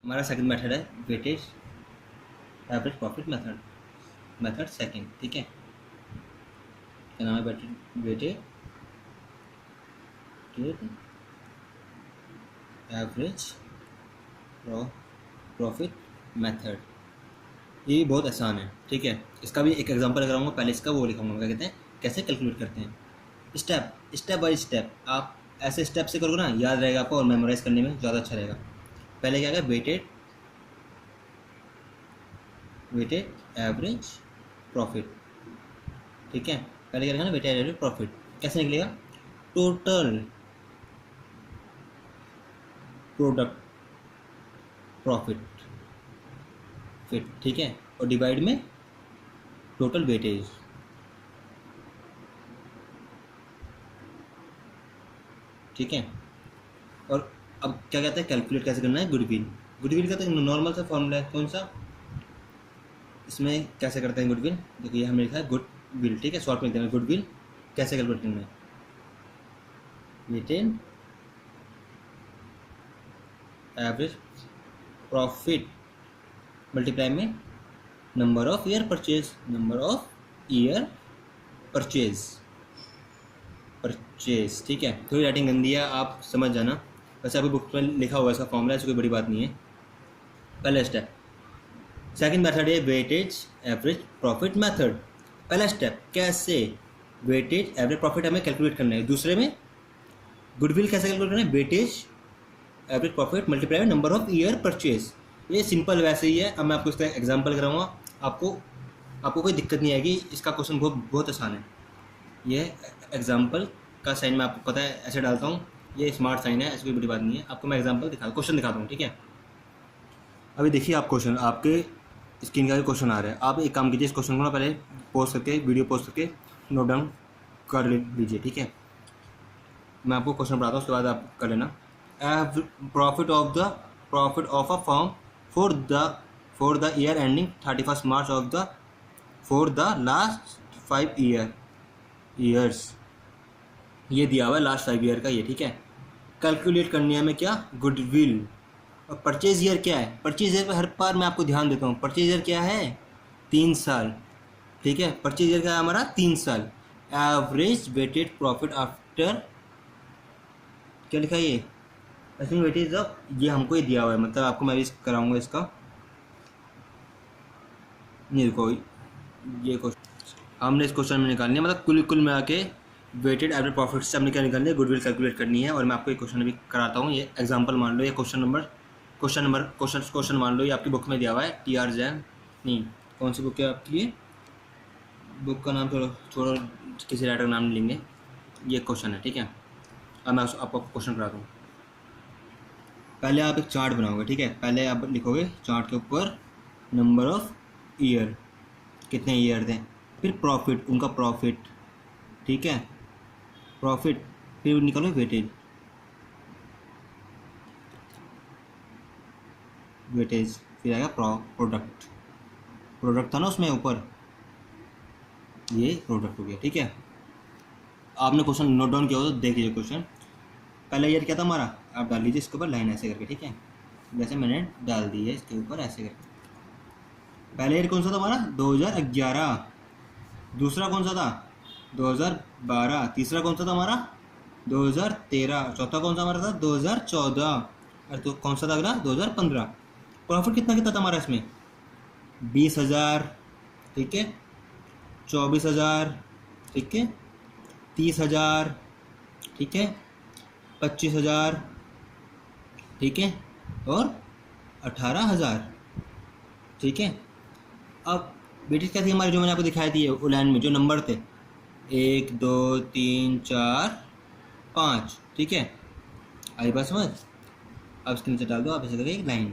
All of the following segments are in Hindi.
हमारा सेकंड मेथड है weightage average profit method, method second. ठीक है, क्या नाम है? Weightage average profit method. ये बहुत आसान है। ठीक है, इसका भी एक एग्जांपल कराऊंगा। पहले इसका वो लिखाऊंगा, क्या कहते हैं, कैसे कैलकुलेट करते हैं। स्टेप बाय स्टेप आप ऐसे स्टेप से करोगे ना, याद रहेगा आपको और मेमोराइज करने में ज़्यादा अच्छा रहेगा। पहले क्या है, वेटेड एवरेज प्रॉफिट। ठीक है, पहले क्या लिखा ना, वेटेड एवरेज प्रॉफिट कैसे निकलेगा? Total product profit fit. ठीक है, और डिवाइड में टोटल वेटेज। ठीक है, और अब क्या कहते हैं, कैलकुलेट कैसे करना है? गुडविल। गुडविल का तो नॉर्मल सा फॉर्मूला है। कौन सा? इसमें कैसे करते हैं गुडविल? देखिए हमने लिखा है गुडविल। ठीक है, शॉर्ट में लिखते हैं गुडविल। कैसे कैलकुलेट करना है? वेटेड एवरेज प्रॉफिट मल्टीप्लाई में number of year purchase, number of year purchase. ठीक है, थोड़ी राइटिंग गंदी है, आप समझ जाना। वैसे आपकी बुक में लिखा हुआ है इसका फॉर्मूला, ऐसी कोई बड़ी बात नहीं है। पहला स्टेप। सेकंड मेथड है वेटेज एवरेज प्रॉफिट मेथड। पहला स्टेप कैसे वेटेज एवरेज प्रॉफिट हमें कैलकुलेट करना है। दूसरे में गुडविल कैसे कैलकुलेट करना है? वेटेज एवरेज प्रॉफिट मल्टीप्लाई में नंबर ऑफ ईयर परचेज। ये सिंपल वैसे ही है। अब मैं आपको इसका एग्जांपल कराऊंगा। आपको कोई दिक्कत नहीं आएगी। इसका क्वेश्चन बहुत आसान है। ये एग्जांपल का साइन मैं आपको पता है ऐसे डालता हूँ, ये स्मार्ट साइन है, ऐसी कोई बड़ी बात नहीं है। आपको मैं एग्जांपल क्वेश्चन दिखाता हूँ। ठीक है, अभी देखिए आप क्वेश्चन, आपके स्क्रीन का भी क्वेश्चन आ रहा है। आप एक काम कीजिए, इस क्वेश्चन को ना पहले पोस्ट करके, वीडियो पोस्ट करके नोट डाउन कर लीजिए। ठीक है, मैं आपको क्वेश्चन पढ़ाता हूँ, उसके बाद आप कर लेना। Profit of a firm for the year ending 31 March for the last 5 years. ये दिया हुआ है लास्ट 5 ईयर का ये। ठीक है, कैलकुलेट करनी है हमें क्या? गुडविल। और परचेज ईयर क्या है? परचेज ईयर पे हर बार मैं आपको ध्यान देता हूँ। परचेज ईयर क्या है? 3 साल। ठीक है, परचेज ईयर क्या है हमारा? 3 साल। एवरेज वेटेड प्रॉफिट आफ्टर, क्या लिखा है ये? एस्टिमेट वेटेज ऑफ, ये हमको ही दिया हुआ है, मतलब आपको मैं भी कराऊंगा इसका। नहीं देखो, ये क्वेश्चन हमने इस क्वेश्चन में निकालनी है, मतलब कुल में आके वेटेड एवरेज प्रॉफिट से हमने क्या निकालनी है? गुडविल कैलकुलेट करनी है। और मैं आपको एक क्वेश्चन अभी कराता हूँ। ये एग्जांपल मान लो, ये क्वेश्चन मान लो, ये आपकी बुक में दिया हुआ है। TR जैन, नहीं, कौन सी बुक है आपकी? ये बुक का नाम छोड़ो, किसी राइटर का नाम नहीं लेंगे। ये क्वेश्चन है। ठीक है, अब मैं आपको क्वेश्चन कराता हूँ। पहले आप एक चार्ट बनाओगे। ठीक है, पहले आप लिखोगे चार्ट के ऊपर नंबर ऑफ ईयर, कितने ईयर थे, फिर प्रॉफिट, उनका प्रॉफिट। ठीक है, प्रॉफिट, फिर निकालो वेटेज, फिर आएगा प्रोडक्ट था ना उसमें ऊपर, ये प्रोडक्ट हो गया। ठीक है, आपने क्वेश्चन नोट डाउन किया हो तो देख लीजिए क्वेश्चन। पहला ईयर क्या था हमारा? आप डाल लीजिए इसके ऊपर लाइन ऐसे करके। ठीक है, जैसे मैंने डाल दी है इसके ऊपर ऐसे करके। पहला ईयर कौन सा था हमारा? 2011। दूसरा कौन सा था? 2012। तीसरा कौन सा था हमारा? 2013। चौथा कौन सा हमारा था? 2014। और तो कौन सा था अगला? 2015। प्रॉफिट कितना कितना था हमारा इसमें? 20,000। ठीक है, 24,000। ठीक है, 30,000। ठीक है, 25,000। ठीक है, और 18,000। ठीक है, अब वेटेज क्या थी हमारी, जो मैंने आपको दिखाई थी वो लाइन में जो नंबर थे, 1 2 3 4 5। ठीक है, आई बात समझ? अब इसके नीचे डाल दो आप ऐसे करके एक लाइन।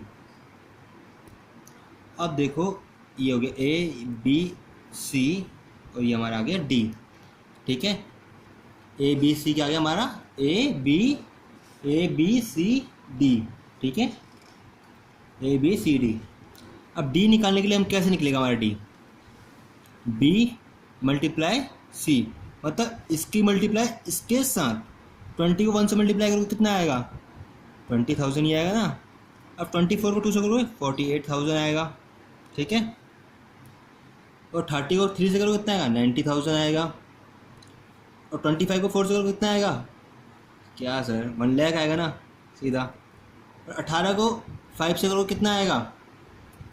अब देखो ये हो गया ABC और ये हमारा आ गया D। ठीक है, ABC क्या आ गया हमारा? ABCD। ठीक है, ABCD। अब D निकालने के लिए हम कैसे निकलेगा हमारा D? B मल्टीप्लाई C, मतलब इसकी मल्टीप्लाई इसके साथ। 20 को 1 से मल्टीप्लाई करोगे कितना आएगा? 20,000 ही आएगा ना। अब 24 को 2 से करोगे 48,000 आएगा, ठीक है। और 30 को 3 से करोगे कितना आएगा, 90,000 आएगा। और 25 को 4 से करोगे कितना आएगा, क्या सर 1 लाख आएगा ना सीधा। और 18 को 5 से करोगे कितना आएगा,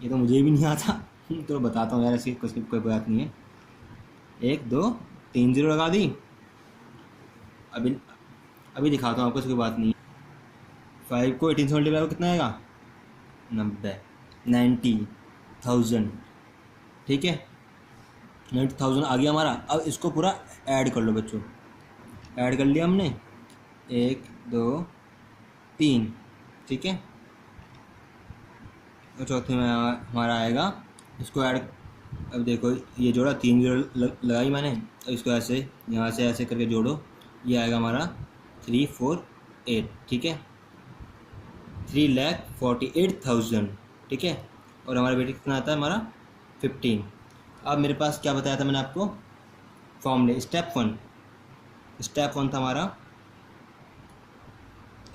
ये तो मुझे भी नहीं आता तो बताता हूँ यार, ऐसी कुछ कोई बात नहीं है। 1 2 3 0 लगा दी। अभी अभी दिखाता हूँ आपको, कोई बात नहीं। 5 को 18 से मल्टीप्लाई कितना आएगा, 90,000, ठीक है। 90,000 आ गया हमारा। अब इसको पूरा ऐड कर लो बच्चों, ऐड कर लिया हमने, 1 2 3, ठीक है। और चौथे में हमारा आएगा, इसको ऐड, अब देखो ये जोड़ा 3 0 लगाई मैंने। अब इसको ऐसे यहाँ से ऐसे करके जोड़ो, ये आएगा हमारा 348, ठीक है। 3,48,000, ठीक है। और हमारा बेटे कितना आता है हमारा 15। अब मेरे पास क्या बताया था मैंने आपको, फॉर्मूले। स्टेप वन था हमारा,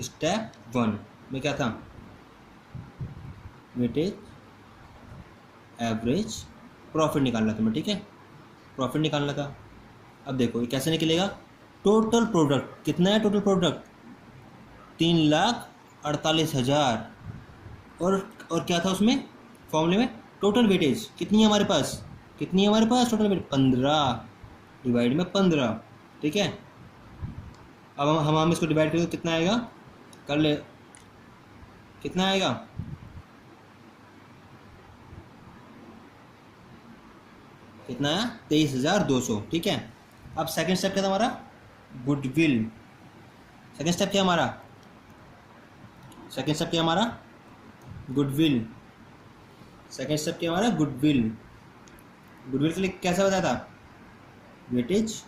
स्टेप 1 में क्या था, वेटेज एवरेज प्रॉफिट निकालना था मैं, ठीक है। प्रॉफिट निकालना था। अब देखो ये कैसे निकलेगा, टोटल प्रोडक्ट कितना है, टोटल प्रोडक्ट 3,48,000। और क्या था उसमें फॉर्मूले में, टोटल वेटेज कितनी है हमारे पास, कितनी है हमारे पास टोटल वेटेज 15 डिवाइड में 15, ठीक है। अब हम इसको डिवाइड करेंगे कितना आएगा, कर ले, कितना आएगा, कितना है 23,200, ठीक है। अब सेकंड स्टेप क्या था हमारा, गुडविल। सेकंड स्टेप क्या हमारा, सेकंड स्टेप क्या हमारा, गुडविल। सेकंड स्टेप क्या हमारा, गुडविल। गुडविल के लिए कैसा बताया था, वेटेज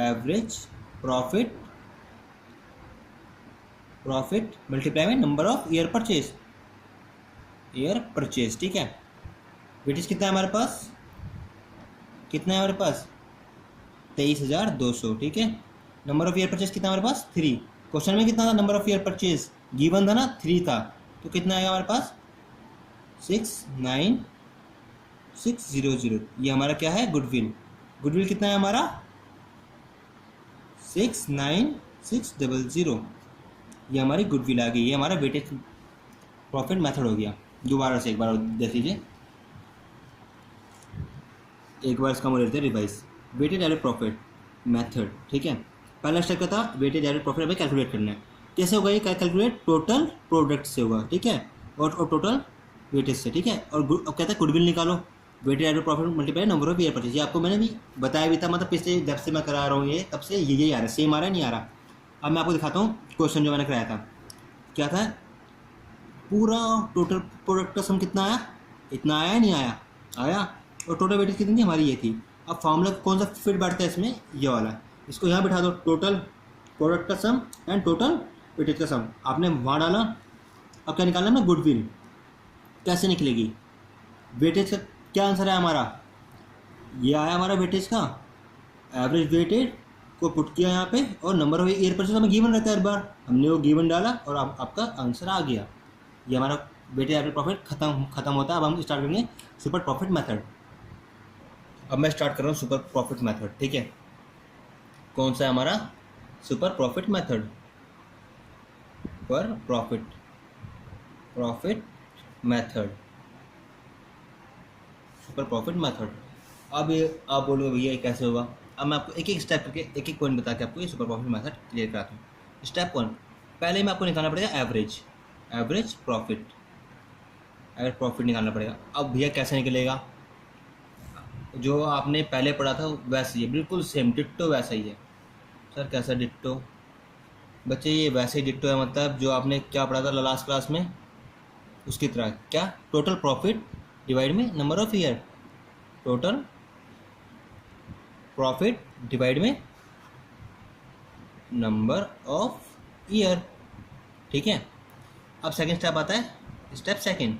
एवरेज प्रॉफिट मल्टीप्लाई में नंबर ऑफ ईयर परचेज, ठीक है। वेटेज कितना है हमारे पास, कितना है हमारे पास 23,200, ठीक है। नंबर ऑफ ईयर परचेज कितना हमारे पास 3। क्वेश्चन में कितना था number of year purchase, given था ना 3 था, तो कितना आएगा हमारे पास 69600। ये हमारा क्या है, गुडविल। गुडविल कितना है हमारा 69600, ये हमारी गुडविल आ गई। ये हमारा वेटेज प्रॉफिट मेथड हो गया। दोबारा से एक बार देख लीजिए, एक बार इसका लेते हैं revise. Weighted average profit method, ठीक है। पहला स्टेप क्या था, वेटेड एवरेज प्रॉफिट हमें कैलकुलेट करना है। कैसे होगा ये कैलकुलेट, टोटल प्रोडक्ट से होगा, ठीक है, और टोटल वेटेज से, ठीक है। और अब कहता है गुडविल निकालो, weighted average profit multiply number of year purchase. ये आपको मैंने भी बताया भी था, मतलब पिछले जब से मैं करा रहा हूँ ये, तब से यही आ रहा है, सेम आ रहा है, नहीं आ रहा। अब मैं आपको दिखाता हूँ क्वेश्चन जो मैंने कराया था, क्या था, पूरा टोटल प्रोडक्ट का सम कितना आया, इतना आया नहीं आया, आया। और टोटल वेटेज कितनी थी हमारी, ये थी। अब फॉर्मूला कौन सा फिट बैठता है इसमें, ये वाला। इसको यहाँ बिठा दो, टोटल प्रोडक्ट का सम एंड टोटल वेटेज का सम, आपने वहाँ डाला। अब क्या निकालना है ना, गुडविल। कैसे निकलेगी, वेटेज का क्या आंसर है हमारा, ये आया हमारा वेटेज का, एवरेज वेटेज को पुट किया यहाँ पे, और नंबर ऑफ ईयर परचेज हमें गिवन रहता है, हर बार हमने वो गिवन डाला और आपका आंसर आ गया। ये हमारा वेटेज एवरेज प्रॉफिट खत्म होता है। अब हम स्टार्ट करेंगे सुपर प्रॉफिट मेथड। अब मैं स्टार्ट कर रहा हूँ सुपर प्रॉफिट मेथड, ठीक है। कौन सा है हमारा सुपर प्रॉफिट मेथड, पर profit method, super profit method. अब ये आप बोलोगे भैया ये कैसे होगा। अब मैं आपको एक एक स्टेप करके एक एक पॉइंट बता के आपको ये सुपर प्रॉफिट मेथड क्लियर कराता हूँ। स्टेप 1, पहले में आपको निकालना पड़ेगा एवरेज प्रॉफिट निकालना पड़ेगा। अब भैया कैसे निकलेगा, जो आपने पहले पढ़ा था वैसे ही, बिल्कुल सेम डिट्टो वैसा ही है। सर कैसा डिट्टो, बच्चे ये वैसे ही डिट्टो है, मतलब जो आपने क्या पढ़ा था लास्ट क्लास में उसकी तरह। क्या, टोटल प्रॉफिट डिवाइड में number of year, total profit divide में नंबर ऑफ ईयर, ठीक है। अब सेकंड स्टेप आता है, स्टेप सेकंड,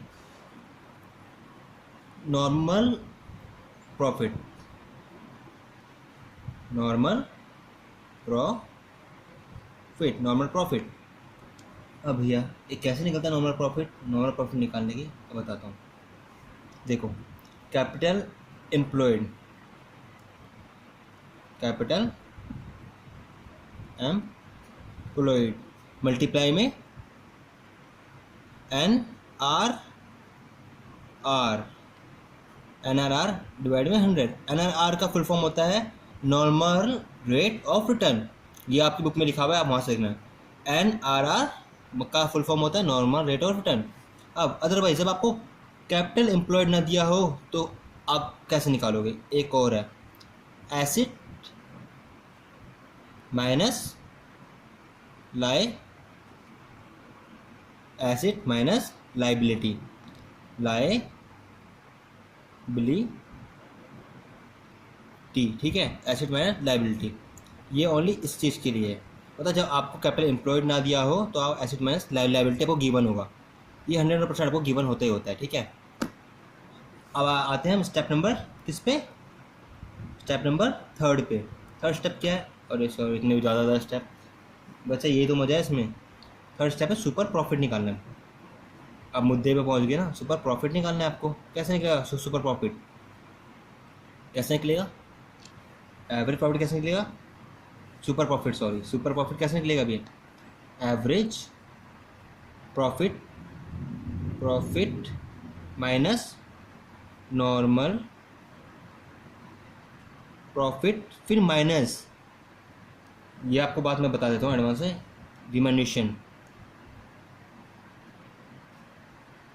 नॉर्मल प्रॉफिट अब भैया ये कैसे निकलता है नॉर्मल प्रॉफिट? नॉर्मल प्रॉफिट निकालने की अब बताता हूँ। देखो, capital employed, capital employed multiply में N R R, N R R divide में 100। एन आर आर का फुल फॉर्म होता है नॉर्मल रेट ऑफ रिटर्न। ये आपकी बुक में लिखा हुआ है, आप वहाँ से देखना। एन आर आर का फुल फॉर्म होता है नॉर्मल रेट ऑफ रिटर्न। अब अदरवाइज जब आपको कैपिटल एम्प्लॉयड ना दिया हो तो आप कैसे निकालोगे? एक और है, asset minus asset minus liability, ठीक है, एसेट माइनस लाइबिलिटी। ये ओनली इस चीज़ के लिए है। मतलब जब आपको कैपिटल एम्प्लॉयड ना दिया हो तो आप एसेट माइनस लाइबिलिटी आपको गिवन होगा। ये 100% आपको गिवन होता ही होता है, ठीक है। अब आते हैं हम स्टेप नंबर किस पे? स्टेप नंबर 3 पे। थर्ड स्टेप क्या है? अरे सॉरी, इतने ज़्यादा स्टेप बच्चा, यही तो मजा है इसमें। थर्ड स्टेप है सुपर प्रॉफिट निकालना। अब मुद्दे पे पहुंच गए ना, सुपर प्रॉफिट निकालना है आपको। कैसे निकलेगा सुपर प्रॉफिट? कैसे निकलेगा? एवरेज प्रॉफिट कैसे निकलेगा? सुपर प्रॉफिट कैसे निकलेगा अभी? Average profit minus normal profit, फिर माइनस, ये आपको बात मैं बता देता हूँ एडवांस में, डिमिनिशन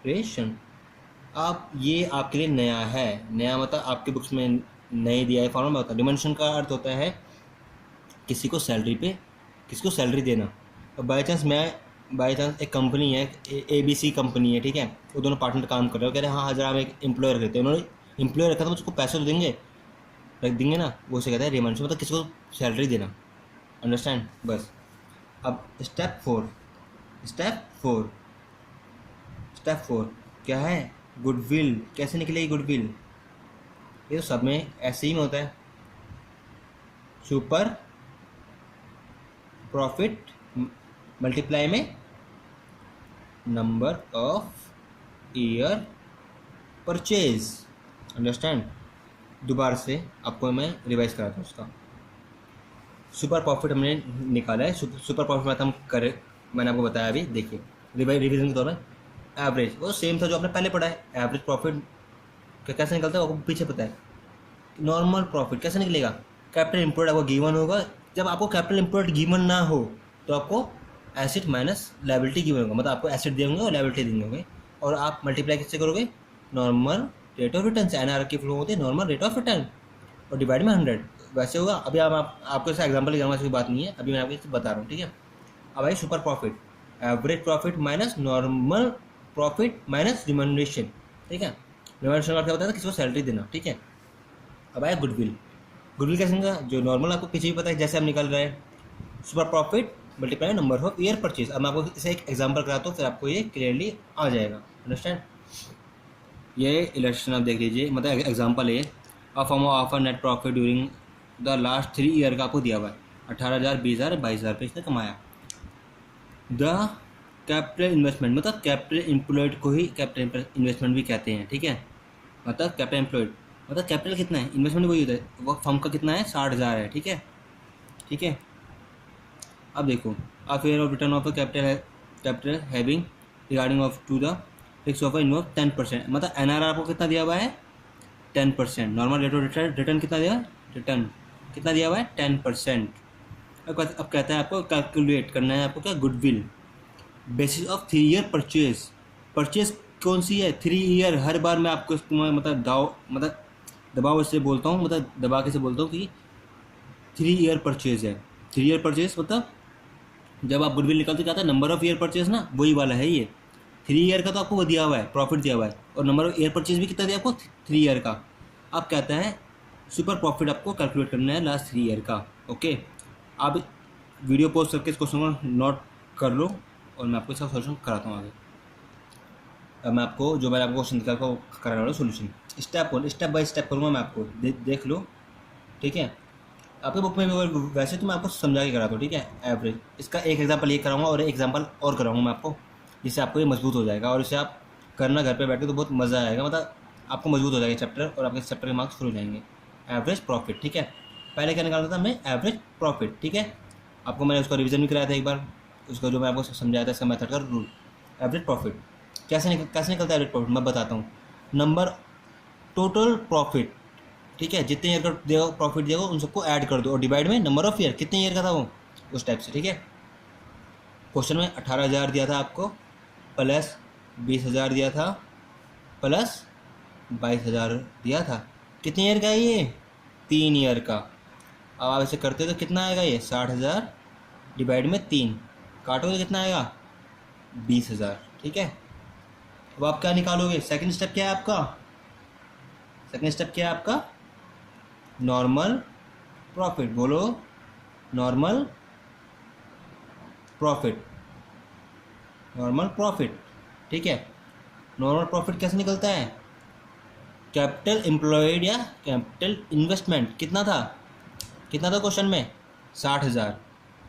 रेशन। आप ये आपके लिए नया है, नया मतलब आपके बुक्स में नहीं दिया है फॉर्मूला होता है। डिमिनिशन का अर्थ होता है किसी को सैलरी देना। और बाई चांस एक कंपनी है, ABC कंपनी है, ठीक है, वो दोनों पार्टनर काम कर रहे हो, कह रहे हैं हाँ हज़ार हम एक एम्प्लॉयर रखते हैं, उन्होंने एम्प्लॉयर रखा तो मुझको पैसे तो रख देंगे ना, वो उसे कहता है डिमिनिशन, मतलब किसी को सैलरी देना। अंडरस्टैंड? बस। अब स्टेप फोर क्या है? गुडविल। कैसे निकलेगी गुडविल? ये तो सब में ऐसे ही में होता है। सुपर प्रॉफिट मल्टीप्लाई में number of year purchase. Understand? दोबारा से आपको मैं रिवाइज कराता हूँ उसका। सुपर प्रॉफिट हमने निकाला है। सुपर प्रॉफिट में हम करें, मैंने आपको बताया अभी, देखिए रिविजन के तौर में। एवरेज वो सेम था जो आपने पहले पढ़ा है। एवरेज प्रॉफिट कैसे निकलता है आपको पीछे पता है। नॉर्मल प्रॉफिट कैसे निकलेगा? कैपिटल एम्प्लॉयड आपको गिवन होगा। जब आपको कैपिटल एम्प्लॉयड गिवन ना हो तो आपको एसेट माइनस लायबिलिटी गिवन होगा, मतलब आपको एसेट देंगे और लायबिलिटी देंगे होंगे, और आप मल्टीप्लाई किससे करोगे? नॉर्मल रेट ऑफ रिटर्न से। एनआर की फ्लो होती है नॉर्मल रेट ऑफ रिटर्न, और डिवाइड में 100 वैसे होगा। अभी आपको ऐसा एग्जाम्पल जाऊँगा, ऐसी बात नहीं है, अभी मैं आपको इससे बता रहा हूँ, ठीक है। अब आई super profit, average profit minus normal profit minus remuneration, ठीक है। रिम्यूनरेशन का क्या होता है? किसी को सैलरी देना, ठीक है। अब आया गुडविल। गुडविल कैसे निकला? जो नॉर्मल आपको पीछे भी पता है जैसे हम निकल रहे हैं, super profit multiply number of year purchase. अब मैं आपको इसे एक एग्जाम्पल कराता हूँ, फिर आपको ये क्लियरली आ जाएगा। अंडरस्टैंड? ये इलस्ट्रेशन आप देख लीजिए, मतलब एग्जाम्पल है। A form of net profit during the last 3 year का आपको दिया हुआ है। 18,000, 20,000, 22,000 पे इसने कमाया। द कैपिटल इन्वेस्टमेंट, मतलब कैपिटल एम्प्लॉयड को ही कैपिटल इन्वेस्टमेंट भी कहते हैं, ठीक है। मतलब कैपिटल एम्प्लॉयड मतलब कैपिटल कितना है, इन्वेस्टमेंट वही होता है। वो फर्म का कितना है? 60,000 है, ठीक है, ठीक है। अब देखो, a fair of return of capital having regarding of to the fix of involve 10%, मतलब एनआरआर आपको कितना दिया हुआ है? 10%। नॉर्मल रेट ऑफ रिटर्न कितना दिया? रिटर्न कितना दिया हुआ है? 10%। अब कहता है आपको कैलकुलेट करना है आपको क्या? Goodwill basis of 3 year purchase कौन सी है? 3 ईयर। हर बार मैं आपको मतलब दबाव इससे बोलता हूँ, मतलब दबा के से बोलता हूँ कि 3 ईयर परचेज है। 3 ईयर परचेज मतलब जब आप गुडविल निकालते क्या आता है? नंबर ऑफ ईयर परचेज ना, वही वाला है ये। 3 ईयर का तो आपको वो दिया हुआ है, प्रॉफिट दिया हुआ है, और नंबर ऑफ ईयर परचेज भी कितना दिया आपको? 3 ईयर का। अब कहता है सुपर प्रॉफिट आपको कैलकुलेट करना है लास्ट 3 ईयर का। ओके, आप वीडियो पोस्ट करके इस क्वेश्चन को नोट कर लो और मैं आपको इसका सोल्यूशन कराता हूँ आगे। अब मैं आपको जो मैंने आपको क्वेश्चन दिखा को कराने वाला सोल्यूशन स्टेप बाय स्टेप करूँगा मैं आपको, देख लो, ठीक है। आपके बुक में भी वैसे तो मैं आपको समझा के कराता हूँ, ठीक है। एवरेज इसका एक एग्जांपल ये कराऊंगा और एक एग्जांपल और कराऊंगा मैं आपको, जिससे आपको ये मजबूत हो जाएगा और इसे आप करना घर पे बैठ के तो बहुत मज़ा आएगा, मतलब आपको मजबूत हो जाएगा चैप्टर और आपके चैप्टर के मार्क्स शुरू हो जाएंगे। एवरेज प्रॉफिट, ठीक है। पहले क्या निकालता था मैं, एवरेज प्रॉफिट, ठीक है। आपको मैंने उसका रिवीजन भी कराया था एक बार, उसको जो मैं आपको समझाया था इसका मेथड का रूल। एवरेज प्रॉफिट कैसे निकलता है एवरेज प्रॉफिट, मैं बताता हूँ। नंबर टोटल प्रॉफिट, ठीक है, जितने ईयर का देगा प्रॉफिट देगा उन सबको ऐड कर दो और डिवाइड में नंबर ऑफ ईयर, कितने ईयर का था वो, उस टाइप से, ठीक है। क्वेश्चन में 18,000 दिया था आपको, प्लस 20,000 दिया था, प्लस 22,000 दिया था। कितने ईयर का है ये, 3 ईयर का। अब आप ऐसे करते तो कितना आएगा ये, 60,000 डिवाइड में 3, काटोगे तो कितना आएगा, 20,000, ठीक है। अब आप क्या निकालोगे, सेकंड स्टेप क्या है आपका, सेकंड स्टेप क्या है आपका, नॉर्मल प्रॉफिट, बोलो नॉर्मल प्रॉफिट, नॉर्मल प्रॉफिट, ठीक है। नॉर्मल प्रॉफिट कैसे निकलता है, कैपिटल एम्प्लॉयड या कैपिटल इन्वेस्टमेंट कितना था, कितना था क्वेश्चन में, 60,000,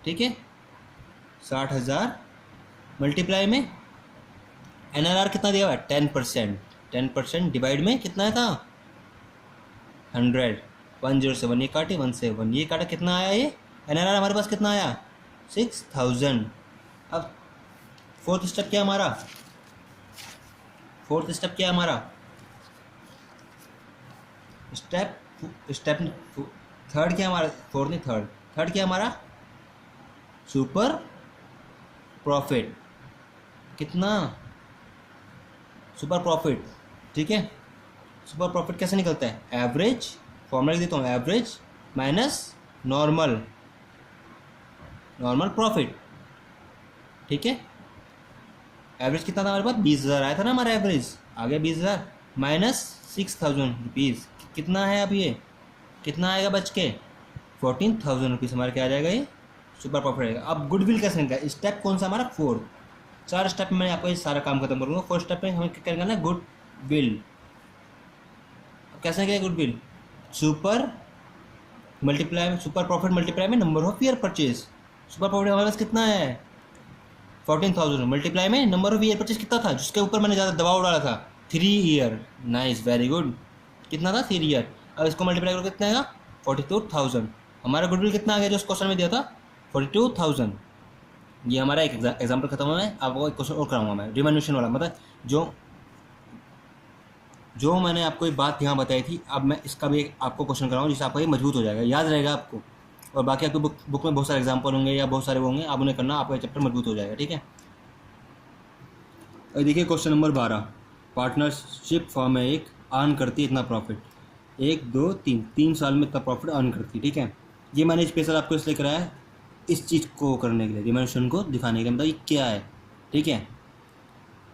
ठीक है। 60,000 मल्टीप्लाई में NRR कितना दिया हुआ है, 10%, 10% डिवाइड में कितना था, 100, 10 से 1 ये काटे, 1 से 1 ये काटा, कितना आया ये NRR हमारे पास, कितना आया, 6,000। अब फोर्थ स्टेप क्या हमारा, फोर्थ स्टेप क्या है हमारा, स्टेप थर्ड क्या हमारा, फोर्थ नहीं थर्ड, थर्ड क्या हमारा, सुपर प्रॉफिट, कितना, सुपर प्रॉफिट, ठीक है। सुपर प्रॉफिट कैसे निकलता है, एवरेज, फॉर्मूला लिख देता हूँ, average minus normal, normal profit, ठीक है। एवरेज कितना था हमारे पास, 20,000 आया था ना हमारा एवरेज, आ गया 20,000 माइनस 6,000 रुपीज़, कितना है अब ये, कितना आएगा बच के, 14,000 रुपीज़ हमारे क्या आ जाएगा ये, सुपर प्रॉफिट आएगा। अब गुडविल कैसे निकला, स्टेप कौन सा हमारा, फोर्थ। 4 स्टेप में मैं आपको ये सारा काम खत्म करूँगा। फोर्थ स्टेप में हमें क्या करना है, गुडविल। कैसे निकलेगा goodwill, super multiply, super profit multiply में number of year purchase. Super profit हमारे पास कितना है, 14,000 मल्टीप्लाई में नंबर ऑफ ईयर परचेज कितना था, जिसके ऊपर मैंने ज़्यादा दबाव डाला था, 3 ईयर। नाइस, वेरी गुड, कितना था, 3 ईयर। अब इसको मल्टीप्लाई करो कितना आएगा, 42,000। हमारा गुडविल कितना आ गया जो उस क्वेश्चन में दिया था, 42,000। ये हमारा एक एग्जाम्पल खत्म हुआ है। आपको एक क्वेश्चन और कराऊंगा मैं, रिवैल्यूएशन वाला, मतलब जो मैंने आपको एक बात यहाँ बताई थी, अब मैं इसका भी एक आपको क्वेश्चन कराऊंगा जिससे आपका ये मजबूत हो जाएगा, याद रहेगा आपको। और बाकी आपकी बुक में बहुत सारे एग्जाम्पल होंगे या बहुत सारे होंगे, आप उन्हें करना, आपका चैप्टर मजबूत हो जाएगा, ठीक है। और देखिए क्वेश्चन नंबर 12, पार्टनरशिप फॉर्म है एक, अर्न करती है इतना प्रॉफिट, 1 2 3, 3 साल में इतना प्रॉफिट अर्न करती है, ठीक है। ये मैंने स्पेशल आपको इसलिए कराया है, इस चीज़ को करने के लिए, रिवैल्यूएशन को दिखाने के लिए, मतलब ये क्या है, ठीक है।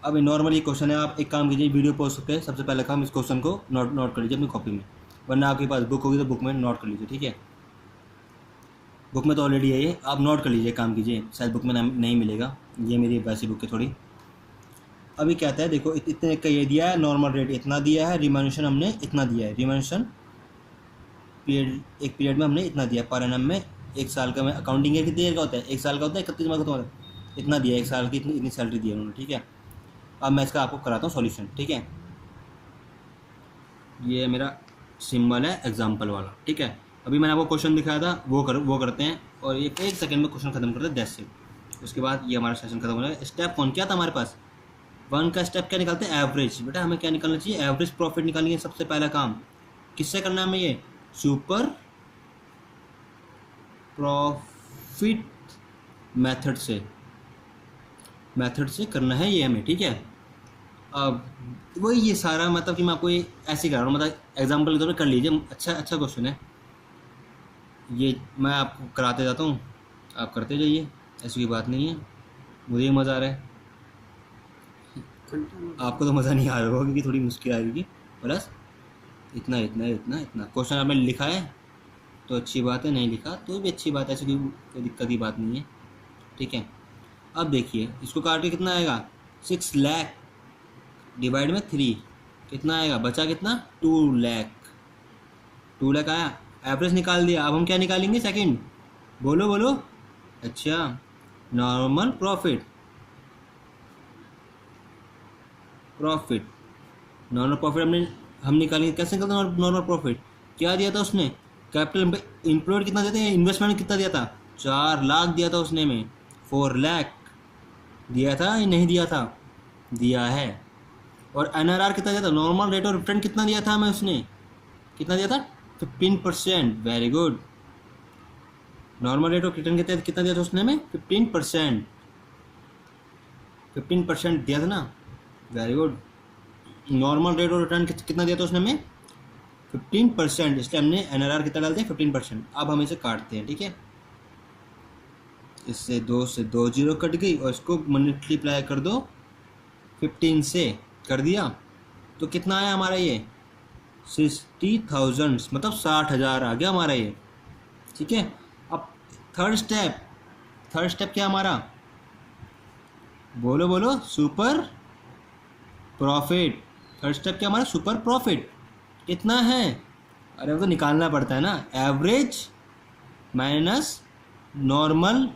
अब नॉर्मल ये क्वेश्चन है, आप एक काम कीजिए, वीडियो पॉज करके सबसे पहले काम इस क्वेश्चन को नोट कर लीजिए अपनी कॉपी में, वरना आपके पास बुक होगी तो बुक में नोट कर लीजिए, ठीक है। बुक में तो ऑलरेडी है ये, आप नोट कर लीजिए, काम कीजिए, शायद बुक में नहीं मिलेगा, ये मेरी वैसी बुक है थोड़ी। अभी क्या आता है देखो, इतने का ये दिया है, नॉर्मल रेट इतना दिया है, रिवैल्यूएशन हमने इतना दिया है, रिवैल्यूएशन पीरियड, एक पीरियड में हमने इतना दिया, पर एनम में 1 साल का, में अकाउंटिंग है कितनी देर का होता है, 1 साल का होता है, 31 माह का होता है, इतना दिया, 1 साल की इतनी सैलरी दी है उन्होंने, ठीक है। अब मैं इसका आपको कराता हूँ सॉल्यूशन, ठीक है। ये मेरा सिंबल है एग्जाम्पल वाला, ठीक है। अभी मैंने आपको क्वेश्चन दिखाया था, वो करते हैं और ये 1 सेकंड में क्वेश्चन खत्म करते हैं, 10 से। उसके बाद ये हमारा सेशन खत्म हो जाएगा। स्टेप 1 क्या था हमारे पास, 1 का स्टेप क्या निकालते हैं, एवरेज। बेटा हमें क्या निकालना चाहिए, एवरेज प्रॉफिट निकालनी है सबसे पहला काम। किससे करना है हमें ये, सुपर प्रॉफिट मेथड से करना है ये हमें, ठीक है। अब वही ये सारा, मतलब कि मैं आपको ये ऐसे करा रहा हूँ, मतलब एग्जाम्पल के तौर पर कर लीजिए, अच्छा क्वेश्चन है ये, मैं आपको कराते जाता हूँ, आप करते जाइए, ऐसी कोई बात नहीं है, मुझे मज़ा आ रहा है, आपको तो मज़ा नहीं आ रहा होगा क्योंकि थोड़ी मुश्किल आएगी। प्लस इतना इतना इतना इतना, क्वेश्चन आपने लिखा है तो अच्छी बात है, नहीं लिखा तो भी अच्छी बात है, ऐसी कोई दिक्कत की बात नहीं है, ठीक है। अब देखिए इसको काट के कितना आएगा, 6 लाख डिवाइड में 3, कितना आएगा, बचा कितना, 2 लाख, 2 लाख आया। एवरेज निकाल दिया, अब हम क्या निकालेंगे? सेकंड, बोलो बोलो। अच्छा, नॉर्मल प्रॉफिट, नॉर्मल प्रॉफिट हम निकालेंगे। कैसे निकलता है नॉर्मल प्रॉफिट? क्या दिया था उसने? कैपिटल इम्प्लॉयड कितना देते हैं, इन्वेस्टमेंट कितना दिया था? 4 लाख दिया था उसने में। 4 लाख दिया था या नहीं दिया था? दिया है। और NRR कितना दिया था? नॉर्मल रेट ऑफ रिटर्न कितना दिया था हमें उसने? कितना दिया था? 15%। Very good. Normal rate of return कितना दिया था उसने हमें? 15%। 15% दिया था ना। Very good. Normal rate of return कितना दिया था उसने हमें? 15%। इसलिए हमने NRR कितना डाल दिया? 15%। अब हम इसे काटते हैं, ठीक है। इससे 2 से 2 जीरो कट गई और इसको मल्टीप्लाई कर दो 15 से। कर दिया तो कितना आया हमारा? ये 60,000, मतलब 60,000 आ गया हमारा ये, ठीक है। अब थर्ड स्टेप क्या हमारा? बोलो बोलो। Super profit. थर्ड स्टेप क्या हमारा? Super profit. कितना है? अरे वो तो निकालना पड़ता है ना। एवरेज माइनस नॉर्मल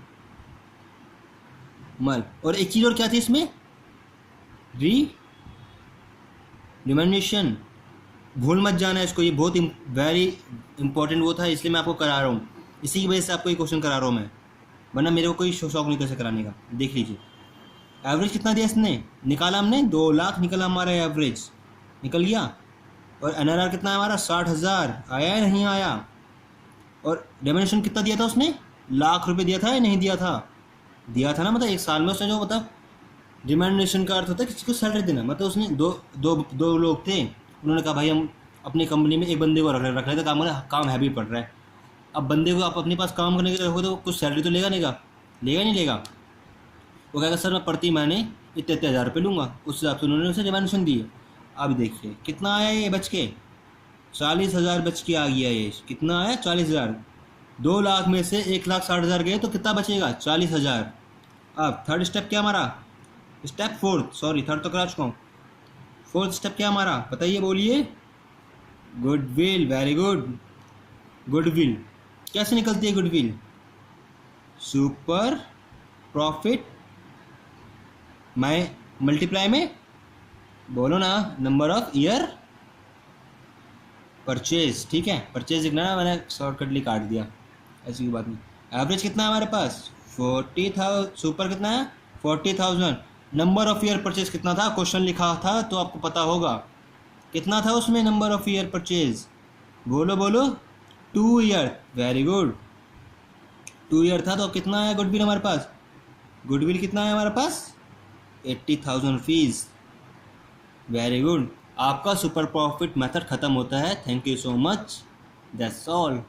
मल। और एक चीज़ और क्या थी इसमें? रिमैंडेशन। भूल मत जाना इसको, ये बहुत वेरी इंपॉर्टेंट वो था, इसलिए मैं आपको करा रहा हूँ। इसी की वजह से आपको ये क्वेश्चन करा रहा हूँ मैं, वरना मेरे को कोई शौक नहीं कैसे कराने का। देख लीजिए एवरेज कितना दिया इसने, निकाला हमने 2 लाख निकला हमारा एवरेज, निकल गया। और NRR कितना है हमारा? 60,000। आया या नहीं आया? और रेम्यूनरेशन कितना दिया था उसने? लाख रुपए दिया था या नहीं दिया था? दिया था ना। मतलब एक साल में उसने जो, मतलब रिम्यूनरेशन का अर्थ होता है किसी को सैलरी देना। मतलब उसने दो लोग थे, उन्होंने कहा भाई हम अपनी कंपनी में एक बंदे को रख रहे थे, काम हैवी पड़ रहा है। अब बंदे को आप अपने पास काम करने के लिए रखो तो कुछ सैलरी तो लेगा नहीं लेगा। वो कहेगा सर मैं प्रति महीने इतने 1000 रुपये लूँगा, उस हिसाब से उन्होंने उसे रिम्यूनरेशन दी है। अब देखिए कितना आया ये बच के? 40,000 बच के आ गया ये। कितना आया? 40,000। 2 लाख में से 1,60,000 गए तो कितना बचेगा? 40,000। अब थर्ड स्टेप क्या हमारा? स्टेप फोर्थ, सॉरी थर्ड तो करा चुका हूँ। फोर्थ स्टेप क्या हमारा? बताइए, बोलिए। गुडविल। Very good. गुडविल कैसे निकलती है? गुडविल सुपर प्रॉफिट मल्टीप्लाई में, बोलो ना, नंबर ऑफ ईयर परचेज, ठीक है। परचेज लिखना है, मैंने शॉर्टकटली काट दिया, ऐसी कोई बात नहीं। एवरेज कितना है हमारे पास? 40,000। सुपर कितना है? 40,000। नंबर ऑफ ईयर परचेज कितना था? क्वेश्चन लिखा था तो आपको पता होगा कितना था उसमें नंबर ऑफ ईयर परचेज। बोलो बोलो। 2 ईयर। Very good. 2 ईयर था तो कितना आया गुडविल हमारे पास? गुडविल कितना है हमारे पास? 80,000 रुपीज़। Very good. आपका सुपर प्रॉफिट मेथड खत्म होता है। Thank you so much. That's all.